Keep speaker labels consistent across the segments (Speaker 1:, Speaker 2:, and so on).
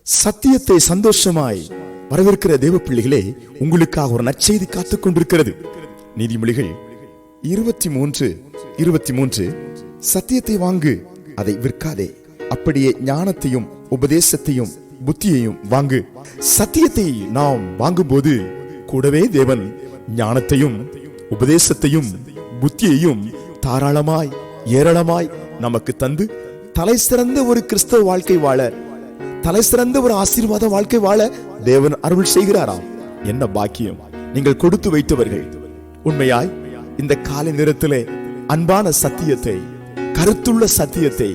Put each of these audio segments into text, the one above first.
Speaker 1: சத்தியத்தை சந்தோஷமாய் வரவிருக்கிற தேவ பிள்ளைகளே, உங்களுக்காக ஒரு நற்செய்தி காத்துக் கொண்டிருக்கிறது. நீதிமொழிகள் 23:23 சத்தியத்தை வாங்கு, அதை விற்காதே. அப்படியே ஞானத்தையும் உபதேசத்தையும் புத்தியையும் வாங்கு. சத்தியத்தை நாம் வாங்கும்போது கூடவே தேவன் ஞானத்தையும் உபதேசத்தையும் புத்தியையும் தாராளமாய் ஏராளமாய் நமக்கு தந்து தலை சிறந்த ஒரு கிறிஸ்தவ வாழ்க்கை வாழ, தலை சிறந்த ஒரு ஆசீர்வாத வாழ்க்கை வாழ தேவன் அருள் செய்கிறாராம். என்ன பாக்கியம்! நீங்கள் கொடுத்து வைத்தவர்கள். உண்மையாய் இந்த காலை நேரத்திலே அன்பான சத்தியத்தை, கருத்துள்ள சத்தியத்தை,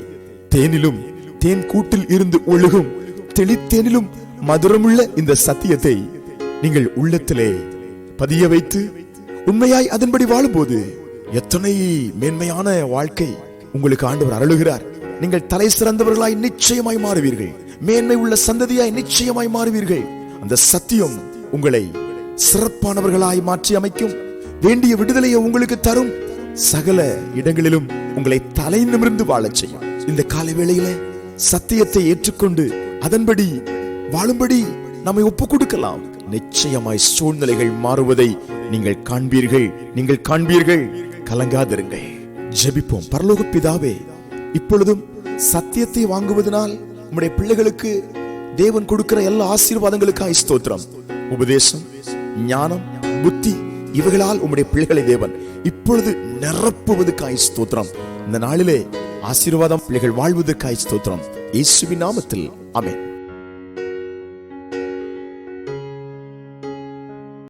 Speaker 1: தேனிலும் தேன் கூட்டில் இருந்து ஒழுகும் தெளித்தேனிலும் மதுரமுள்ள இந்த சத்தியத்தை நீங்கள் உள்ளத்திலே பதிய வைத்து உண்மையாய் அதன்படி வாழும்போது எத்தனை மேன்மையான வாழ்க்கை உங்களுக்கு ஆண்டவர் அருளுகிறார். நீங்கள் தலை சிறந்தவர்களாய் நிச்சயமாய் மாறுவீர்கள். மேன்மை உள்ள சந்ததியாய் நிச்சயமாய் மாறுவீர்கள். அந்த சத்தியம் உங்களை சிறப்பானவர்களாய் மாற்றி அமைக்கும். வேண்டிய விடுதலையை உங்களுக்கு தரும். சகல இடங்களிலும் உங்களை தலை நிமிர்ந்து வாழச் செய்யும். இந்த காலை வேளையில சத்தியத்தை ஏற்றுக்கொண்டு அதன்படி வாழும்படி நம்மை ஒப்புக் கொடுக்கலாம். நிச்சயமாய் சூழ்நிலைகள் மாறுவதை நீங்கள் காண்பீர்கள். கலங்காதிருங்கள். ஜெபிப்போம். பரலோக பிதாவே, இப்பொழுதும் சத்தியத்தை வாங்குவதனால் உம்முடைய பிள்ளைகளுக்கு தேவன் கொடுக்கிற எல்லா ஆசீர்வாதங்களுக்காய் ஸ்தோத்திரம். உபதேசம், ஞானம், புத்தி இவைகளால் உம்முடைய பிள்ளைகளை தேவன் இப்பொழுது நிரப்புவதற்காய் ஸ்தோத்திரம். இந்த நாளிலே ஆசீர்வாதம் பிள்ளைகள் வாழ்வதற்காய் ஸ்தோத்திரம். இயேசுவின் நாமத்தில் ஆமென்.